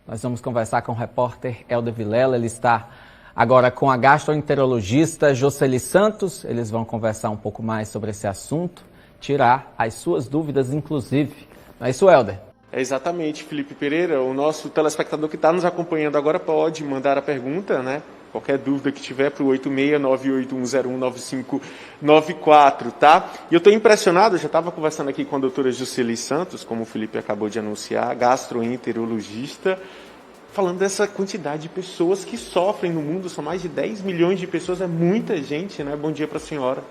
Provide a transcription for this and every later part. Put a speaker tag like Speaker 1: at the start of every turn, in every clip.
Speaker 1: Nós vamos conversar com o repórter Helder Vilela. Ele está agora com a gastroenterologista Jocely Santos. Eles vão conversar um pouco mais sobre esse assunto, tirar as suas dúvidas, inclusive. Não é isso, Helder?
Speaker 2: É exatamente, Felipe Pereira. O nosso telespectador que está nos acompanhando agora pode mandar a pergunta, né? Qualquer dúvida que tiver para o 86-981019594, tá? E eu estou impressionado, eu já estava conversando aqui com a doutora Jocely Santos, como o Felipe acabou de anunciar, gastroenterologista, falando dessa quantidade de pessoas que sofrem no mundo. São mais de 10 milhões de pessoas, é muita gente, né? Bom dia para a senhora.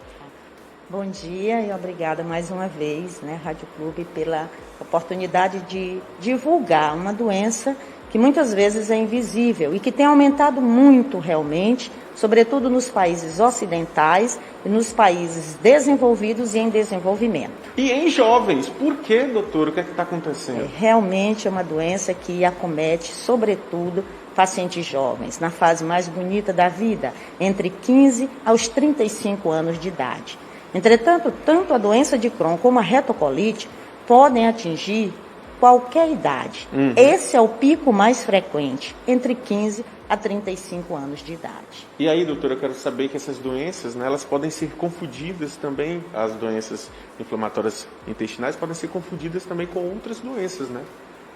Speaker 3: Bom dia e obrigada mais uma vez, né, Rádio Clube, pela oportunidade de divulgar uma doença que muitas vezes é invisível e que tem aumentado muito realmente, sobretudo nos países ocidentais e nos países desenvolvidos e em desenvolvimento.
Speaker 2: E em jovens, por que, doutor? O que é que está acontecendo?
Speaker 3: Realmente é uma doença que acomete, sobretudo, pacientes jovens, na fase mais bonita da vida, entre 15 aos 35 anos de idade. Entretanto, tanto a doença de Crohn como a retocolite podem atingir qualquer idade. Esse é o pico mais frequente, entre 15 a 35 anos de idade.
Speaker 2: E aí, doutora, eu quero saber que essas doenças, né, elas podem ser confundidas também, as doenças inflamatórias intestinais podem ser confundidas também com outras doenças, né?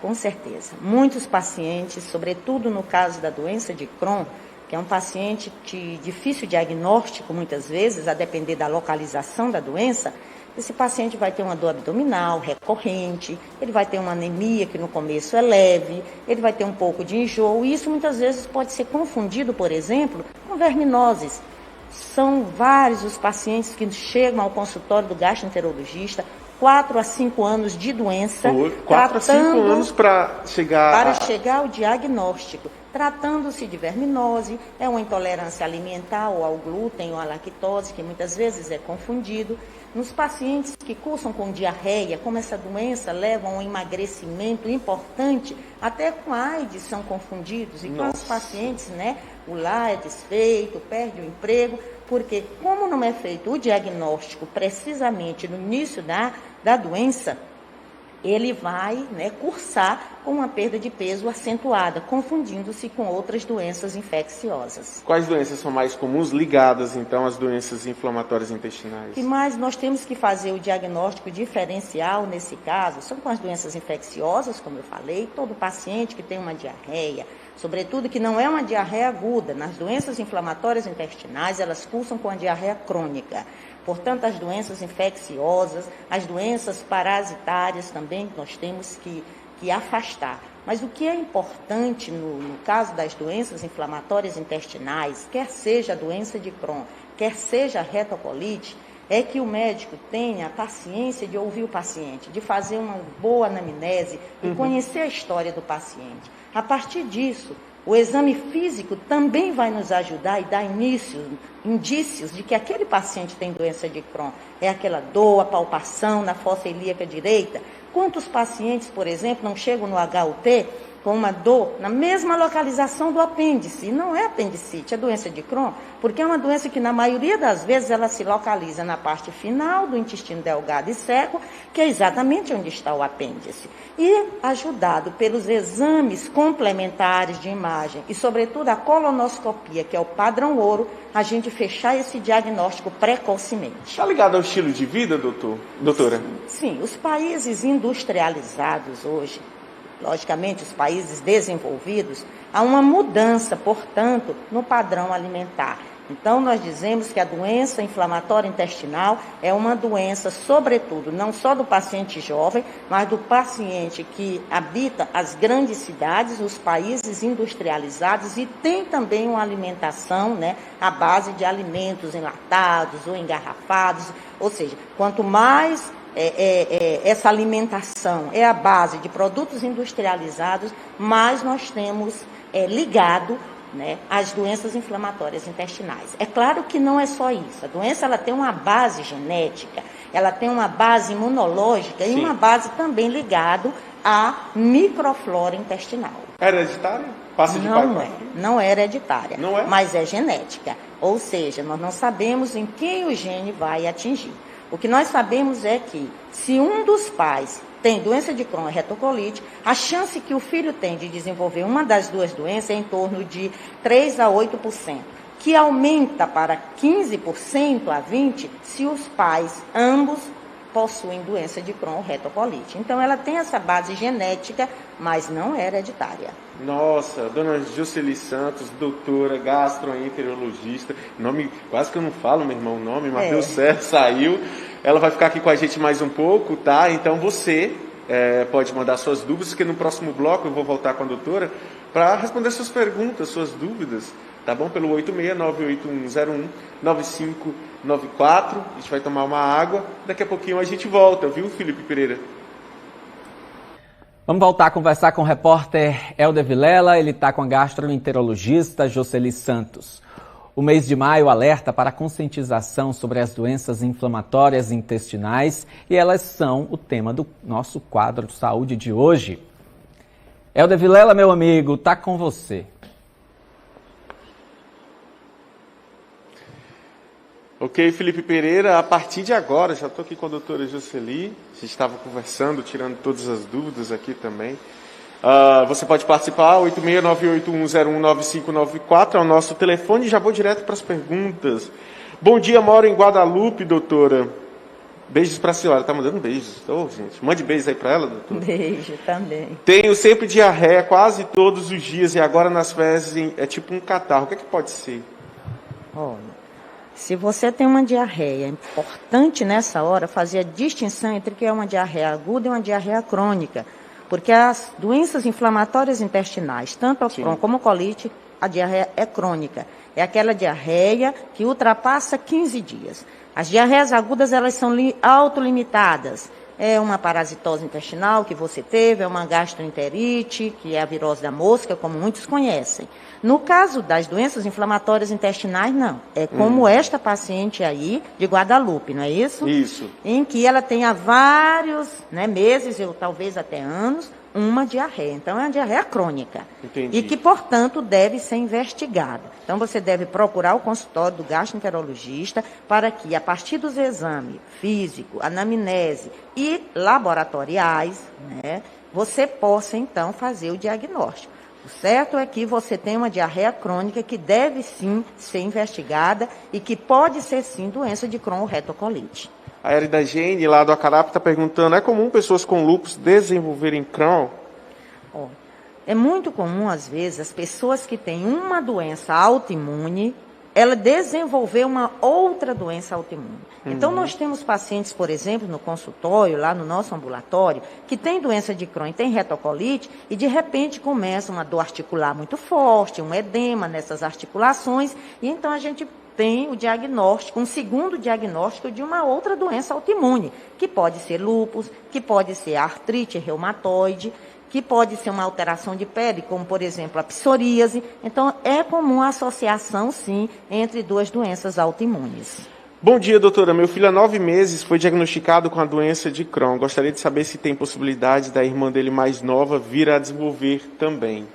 Speaker 3: Com certeza. Muitos pacientes, sobretudo no caso da doença de Crohn, que é um paciente de difícil diagnóstico muitas vezes, a depender da localização da doença, esse paciente vai ter uma dor abdominal recorrente, ele vai ter uma anemia que no começo é leve, ele vai ter um pouco de enjoo, e isso muitas vezes pode ser confundido, por exemplo, com verminoses. São vários os pacientes que chegam ao consultório do gastroenterologista, 4 a 5 anos de doença,
Speaker 2: 4 a 5 anos para chegar
Speaker 3: ao diagnóstico. Tratando-se de verminose, é uma intolerância alimentar ou ao glúten ou à lactose, que muitas vezes é confundido. Nos pacientes que cursam com diarreia, como essa doença leva a um emagrecimento importante, até com a AIDS são confundidos. E com os pacientes, né, o lar é desfeito, perde o emprego, porque como não é feito o diagnóstico precisamente no início da doença, ele vai, né, cursar com uma perda de peso acentuada, confundindo-se com outras doenças infecciosas.
Speaker 2: Quais doenças são mais comuns ligadas, então, às doenças inflamatórias intestinais?
Speaker 3: E mais nós temos que fazer o diagnóstico diferencial nesse caso, são com as doenças infecciosas, como eu falei, todo paciente que tem uma diarreia, sobretudo que não é uma diarreia aguda, nas doenças inflamatórias intestinais, elas cursam com a diarreia crônica. Portanto, as doenças infecciosas, as doenças parasitárias também nós temos que afastar. Mas o que é importante no caso das doenças inflamatórias intestinais, quer seja a doença de Crohn, quer seja a retocolite, é que o médico tenha a paciência de ouvir o paciente, de fazer uma boa anamnese e conhecer a história do paciente. A partir disso, o exame físico também vai nos ajudar e dar indícios de que aquele paciente tem doença de Crohn. É aquela dor, a palpação na fossa ilíaca direita. Quantos pacientes, por exemplo, não chegam no HUT com uma dor na mesma localização do apêndice? E não é apendicite, é doença de Crohn, porque é uma doença que na maioria das vezes ela se localiza na parte final do intestino delgado e seco, que é exatamente onde está o apêndice. E ajudado pelos exames complementares de imagem e sobretudo a colonoscopia, que é o padrão ouro, a gente fechar esse diagnóstico precocemente.
Speaker 2: Está ligado ao estilo de vida, doutora?
Speaker 3: Sim, os países industrializados hoje, logicamente, os países desenvolvidos, há uma mudança, portanto, no padrão alimentar. Então, nós dizemos que a doença inflamatória intestinal é uma doença, sobretudo, não só do paciente jovem, mas do paciente que habita as grandes cidades, os países industrializados e tem também uma alimentação, né, à base de alimentos enlatados ou engarrafados. Ou seja, quanto mais essa alimentação é a base de produtos industrializados, mais nós temos ligado, né, as doenças inflamatórias intestinais. É claro que não é só isso. A doença ela tem uma base genética, ela tem uma base imunológica e uma base também ligada à microflora intestinal.
Speaker 2: É hereditária? Passa de pai para filho?
Speaker 3: Não é hereditária,
Speaker 2: não é?
Speaker 3: Mas é genética. Ou seja, nós não sabemos em quem o gene vai atingir. O que nós sabemos é que, se um dos pais tem doença de Crohn e retocolite, a chance que o filho tem de desenvolver uma das duas doenças é em torno de 3 a 8%, que aumenta para 15% a 20% se os pais ambos possuem doença de Crohn ou retocolite. Então, ela tem essa base genética, mas não é hereditária.
Speaker 2: Nossa, dona Jocely Santos, doutora gastroenterologista, nome, quase que eu não falo, meu irmão, o nome, mas deu certo, saiu. Ela vai ficar aqui com a gente mais um pouco, tá? Então você pode mandar suas dúvidas, que no próximo bloco eu vou voltar com a doutora para responder suas perguntas, suas dúvidas, tá bom? Pelo 86-98101-9594. A gente vai tomar uma água, daqui a pouquinho a gente volta, viu, Felipe Pereira?
Speaker 1: Vamos voltar a conversar com o repórter Helder Vilela, ele está com a gastroenterologista Jocely Santos. O mês de maio alerta para a conscientização sobre as doenças inflamatórias intestinais e elas são o tema do nosso quadro de saúde de hoje. Helder Vilela, meu amigo, está com você.
Speaker 2: Ok, Felipe Pereira, a partir de agora, já estou aqui com a doutora Jocely, a gente estava conversando, tirando todas as dúvidas aqui também. Você pode participar, 86-98101-9594 é o nosso telefone, já vou direto para as perguntas. Bom dia, moro em Guadalupe, doutora. Beijos para a senhora, tá mandando beijos. Gente, mande beijos aí para ela, doutora.
Speaker 3: Beijo também.
Speaker 2: Tenho sempre diarreia quase todos os dias e agora nas fezes é tipo um catarro, o que é que pode ser?
Speaker 3: Olha, se você tem uma diarreia, é importante nessa hora fazer a distinção entre o que é uma diarreia aguda e uma diarreia crônica. Porque as doenças inflamatórias intestinais, tanto a Crohn como a colite, a diarreia é crônica. É aquela diarreia que ultrapassa 15 dias. As diarreias agudas, elas são autolimitadas. É uma parasitose intestinal que você teve, é uma gastroenterite, que é a virose da mosca, como muitos conhecem. No caso das doenças inflamatórias intestinais, não. É como esta paciente aí, de Guadalupe, não é isso?
Speaker 2: Isso.
Speaker 3: Em que ela tem há vários meses, ou talvez até anos, uma diarreia. Então, é uma diarreia crônica.
Speaker 2: Entendi.
Speaker 3: E que, portanto, deve ser investigada. Então, você deve procurar o consultório do gastroenterologista para que, a partir dos exames físico, anamnese e laboratoriais, você possa, então, fazer o diagnóstico. O certo é que você tem uma diarreia crônica que deve, sim, ser investigada e que pode ser, sim, doença de Crohn ou retocolite.
Speaker 2: A Erida Gene, lá do Acarap, está perguntando, é comum pessoas com lúpus desenvolverem Crohn?
Speaker 3: É muito comum, às vezes, as pessoas que têm uma doença autoimune, ela desenvolver uma outra doença autoimune. Então, nós temos pacientes, por exemplo, no consultório, lá no nosso ambulatório, que tem doença de Crohn, tem retocolite, e de repente começa uma dor articular muito forte, um edema nessas articulações, e então a gente tem o diagnóstico, um segundo diagnóstico de uma outra doença autoimune, que pode ser lúpus, que pode ser artrite reumatoide, que pode ser uma alteração de pele, como, por exemplo, a psoríase. Então, é comum a associação, sim, entre duas doenças autoimunes.
Speaker 2: Bom dia, doutora. Meu filho há 9 meses foi diagnosticado com a doença de Crohn. Gostaria de saber se tem possibilidade da irmã dele mais nova vir a desenvolver também.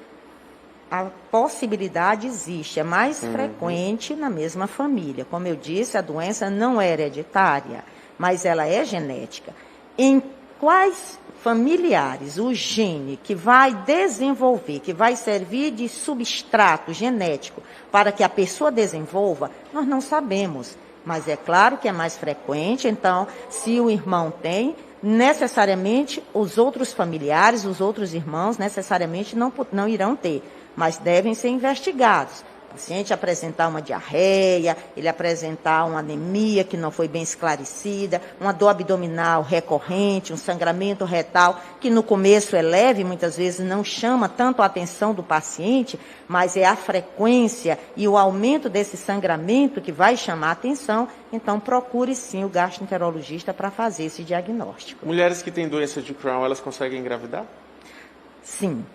Speaker 3: A possibilidade existe, é mais frequente na mesma família. Como eu disse, a doença não é hereditária, mas ela é genética. Em quais familiares o gene que vai desenvolver, que vai servir de substrato genético para que a pessoa desenvolva, nós não sabemos. Mas é claro que é mais frequente, então, se o irmão tem, necessariamente os outros familiares, os outros irmãos, necessariamente não irão ter, mas devem ser investigados. O paciente apresentar uma diarreia, ele apresentar uma anemia que não foi bem esclarecida, uma dor abdominal recorrente, um sangramento retal, que no começo é leve, muitas vezes não chama tanto a atenção do paciente, mas é a frequência e o aumento desse sangramento que vai chamar a atenção, então procure sim o gastroenterologista para fazer esse diagnóstico.
Speaker 2: Mulheres que têm doença de Crohn, elas conseguem engravidar?
Speaker 3: Sim.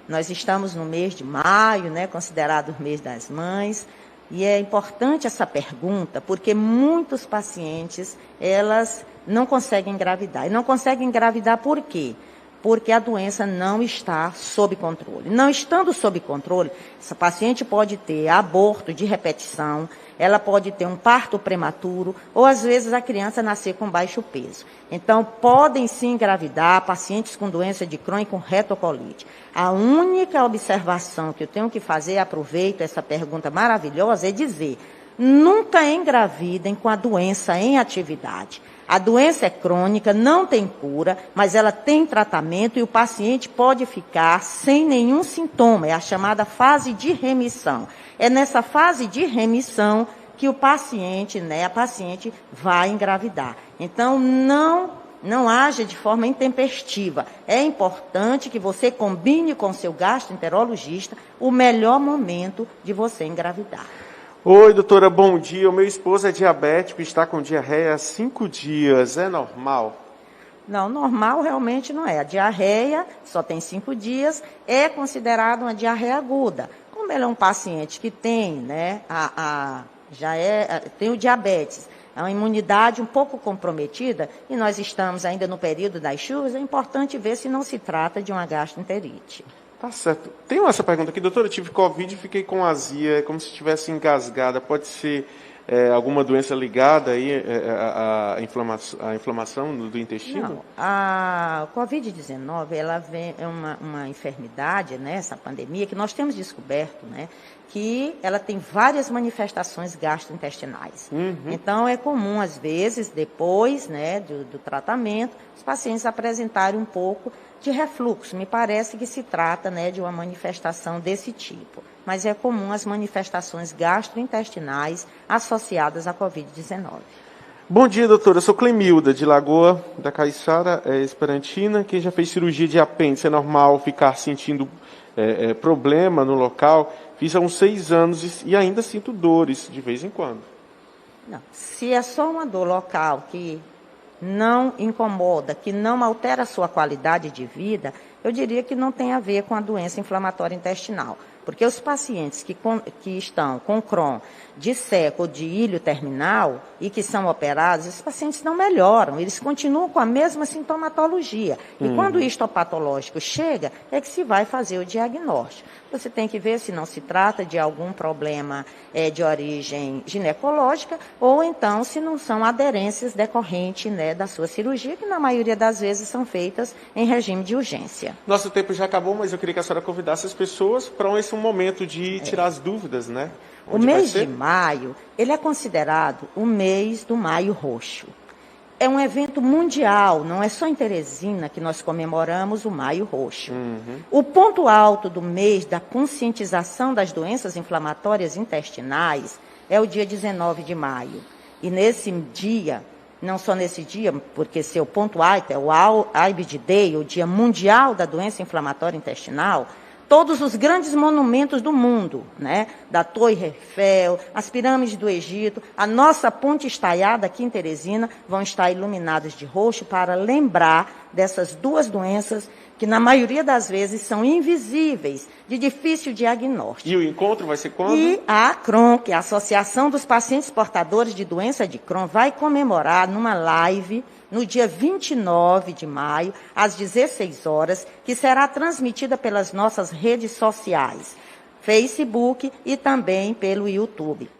Speaker 3: Nós estamos no mês de maio, considerado o mês das mães, e é importante essa pergunta, porque muitos pacientes, elas não conseguem engravidar. E não conseguem engravidar por quê? porque a doença não está sob controle. Não estando sob controle, essa paciente pode ter aborto de repetição, ela pode ter um parto prematuro, ou às vezes a criança nascer com baixo peso. Então, podem sim engravidar pacientes com doença de Crohn e com retocolite. A única observação que eu tenho que fazer, aproveito essa pergunta maravilhosa, é dizer, nunca engravidem com a doença em atividade. A doença é crônica, não tem cura, mas ela tem tratamento e o paciente pode ficar sem nenhum sintoma. É a chamada fase de remissão. É nessa fase de remissão que o paciente, a paciente vai engravidar. Então, não haja de forma intempestiva. É importante que você combine com seu gastroenterologista o melhor momento de você engravidar.
Speaker 2: Oi, doutora, bom dia. O meu esposo é diabético e está com diarreia há 5 dias. É normal?
Speaker 3: Não, normal realmente não é. A diarreia só tem 5 dias, é considerada uma diarreia aguda. Como ele é um paciente que tem, tem o diabetes, é uma imunidade um pouco comprometida, e nós estamos ainda no período das chuvas, é importante ver se não se trata de uma gastroenterite.
Speaker 2: Tá certo. Tem essa pergunta aqui, doutora, eu tive Covid e fiquei com azia, é como se estivesse engasgada. Pode ser alguma doença ligada aí à inflamação do intestino?
Speaker 3: Não, a Covid-19, ela é uma enfermidade, essa pandemia, que nós temos descoberto, que ela tem várias manifestações gastrointestinais. Então, é comum, às vezes, depois do tratamento, os pacientes apresentarem um pouco de refluxo. Me parece que se trata de uma manifestação desse tipo. Mas é comum as manifestações gastrointestinais associadas à Covid-19.
Speaker 2: Bom dia, doutora. Eu sou Clemilda, de Lagoa da Caiçara, Esperantina, que já fez cirurgia de apêndice. É normal ficar sentindo problema no local? Fiz há uns 6 anos e ainda sinto dores de vez em quando.
Speaker 3: Não. Se é só uma dor local que não incomoda, que não altera a sua qualidade de vida, eu diria que não tem a ver com a doença inflamatória intestinal. Porque os pacientes que estão com Crohn, de seco ou de ilho terminal e que são operados, esses pacientes não melhoram, eles continuam com a mesma sintomatologia. E quando o histopatológico chega, é que se vai fazer o diagnóstico. Você tem que ver se não se trata de algum problema de origem ginecológica ou então se não são aderências decorrentes da sua cirurgia, que na maioria das vezes são feitas em regime de urgência.
Speaker 2: Nosso tempo já acabou, mas eu queria que a senhora convidasse as pessoas para esse momento de tirar as dúvidas,
Speaker 3: O mês de maio, ele é considerado o mês do Maio Roxo. É um evento mundial, não é só em Teresina que nós comemoramos o Maio Roxo. O ponto alto do mês da conscientização das doenças inflamatórias intestinais é o dia 19 de maio. E nesse dia, não só nesse dia, porque seu ponto alto é o IBD Day, o Dia Mundial da Doença Inflamatória Intestinal, todos os grandes monumentos do mundo, da Torre Eiffel, as pirâmides do Egito, a nossa ponte estaiada aqui em Teresina, vão estar iluminadas de roxo para lembrar dessas duas doenças que na maioria das vezes são invisíveis, de difícil diagnóstico.
Speaker 2: E o encontro vai ser quando?
Speaker 3: E a Crohn, que é a Associação dos Pacientes Portadores de Doença de Crohn, vai comemorar numa live no dia 29 de maio, às 16 horas, que será transmitida pelas nossas redes sociais, Facebook e também pelo YouTube.